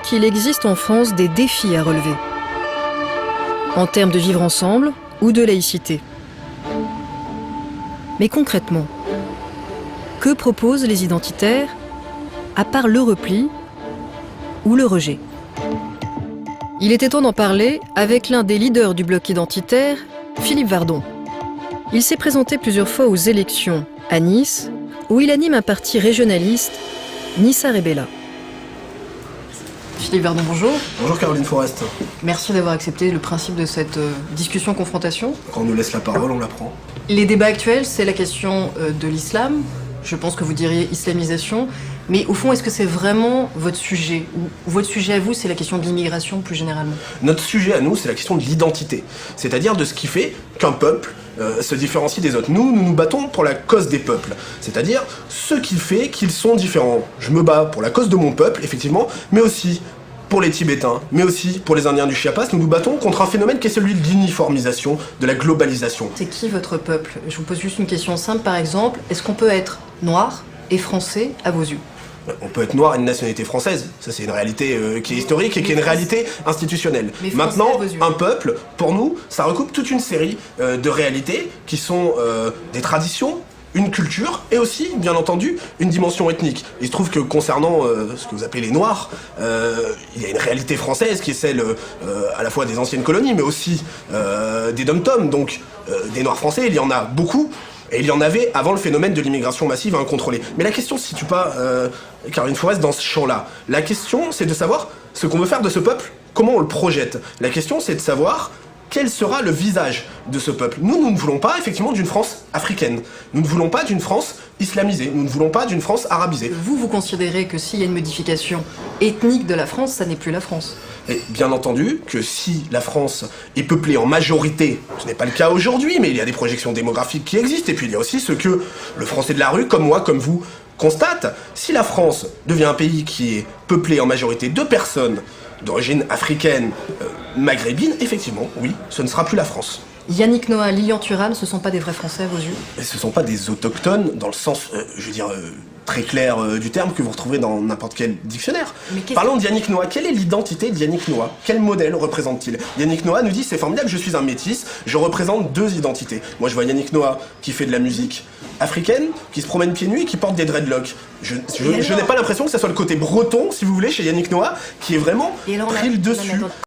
qu'il existe en France des défis à relever, en termes de vivre ensemble ou de laïcité. Mais concrètement, que proposent les identitaires, à part le repli ou le rejet? Il était temps d'en parler avec l'un des leaders du bloc identitaire, Philippe Vardon. Il s'est présenté plusieurs fois aux élections à Nice, où il anime un parti régionaliste, Nissa Rebella. Philippe Vardon, bonjour. Bonjour Caroline Forest. Merci d'avoir accepté le principe de cette discussion-confrontation. Quand on nous laisse la parole, on la prend. Les débats actuels, c'est la question de l'islam. Je pense que vous diriez islamisation. Mais au fond, est-ce que c'est vraiment votre sujet? Ou votre sujet à vous, c'est la question de l'immigration plus généralement? Notre sujet à nous, c'est la question de l'identité. C'est-à-dire de ce qui fait qu'un peuple se différencie des autres. Nous nous battons pour la cause des peuples. C'est-à-dire ce qui fait qu'ils sont différents. Je me bats pour la cause de mon peuple, effectivement, mais aussi pour les Tibétains, mais aussi pour les Indiens du Chiapas. Nous nous battons contre un phénomène qui est celui de l'uniformisation, de la globalisation. C'est qui votre peuple? Je vous pose juste une question simple, par exemple. Est-ce qu'on peut être noir et français à vos yeux? On peut être noir et une nationalité française, ça c'est une réalité qui est historique et qui est une réalité institutionnelle. Maintenant, un peuple, pour nous, ça recoupe toute une série de réalités qui sont des traditions, une culture et aussi, bien entendu, une dimension ethnique. Il se trouve que concernant ce que vous appelez les Noirs, il y a une réalité française qui est celle à la fois des anciennes colonies, mais aussi des dom-toms, donc des Noirs français, il y en a beaucoup. Et il y en avait avant le phénomène de l'immigration massive incontrôlée. Mais la question ne se situe pas, Caroline Forest, dans ce champ-là. La question, c'est de savoir ce qu'on veut faire de ce peuple, comment on le projette. La question, c'est de savoir quel sera le visage de ce peuple. Nous ne voulons pas, effectivement, d'une France africaine. Nous ne voulons pas d'une France islamisée. Nous ne voulons pas d'une France arabisée. Vous considérez que s'il y a une modification ethnique de la France, ça n'est plus la France? Et bien entendu que si la France est peuplée en majorité, ce n'est pas le cas aujourd'hui, mais il y a des projections démographiques qui existent, et puis il y a aussi ce que le Français de la rue, comme moi, comme vous, constate. Si la France devient un pays qui est peuplé en majorité de personnes d'origine africaine, maghrébine, effectivement, oui, ce ne sera plus la France. Yannick Noah, Lilian Thuram, ce ne sont pas des vrais Français à vos yeux? Et ce ne sont pas des autochtones dans le sens, je veux dire, très clair du terme que vous retrouvez dans n'importe quel dictionnaire. Parlons de Yannick Noah. Quelle est l'identité de Yannick Noah? Quel modèle représente-t-il? Yannick Noah nous dit, c'est formidable, je suis un métis, je représente deux identités. Moi je vois Yannick Noah qui fait de la musique africaine, qui se promène pieds nus et qui porte des dreadlocks. Je n'ai pas l'impression que ce soit le côté breton, si vous voulez, chez Yannick Noah, qui est vraiment pris le dessus.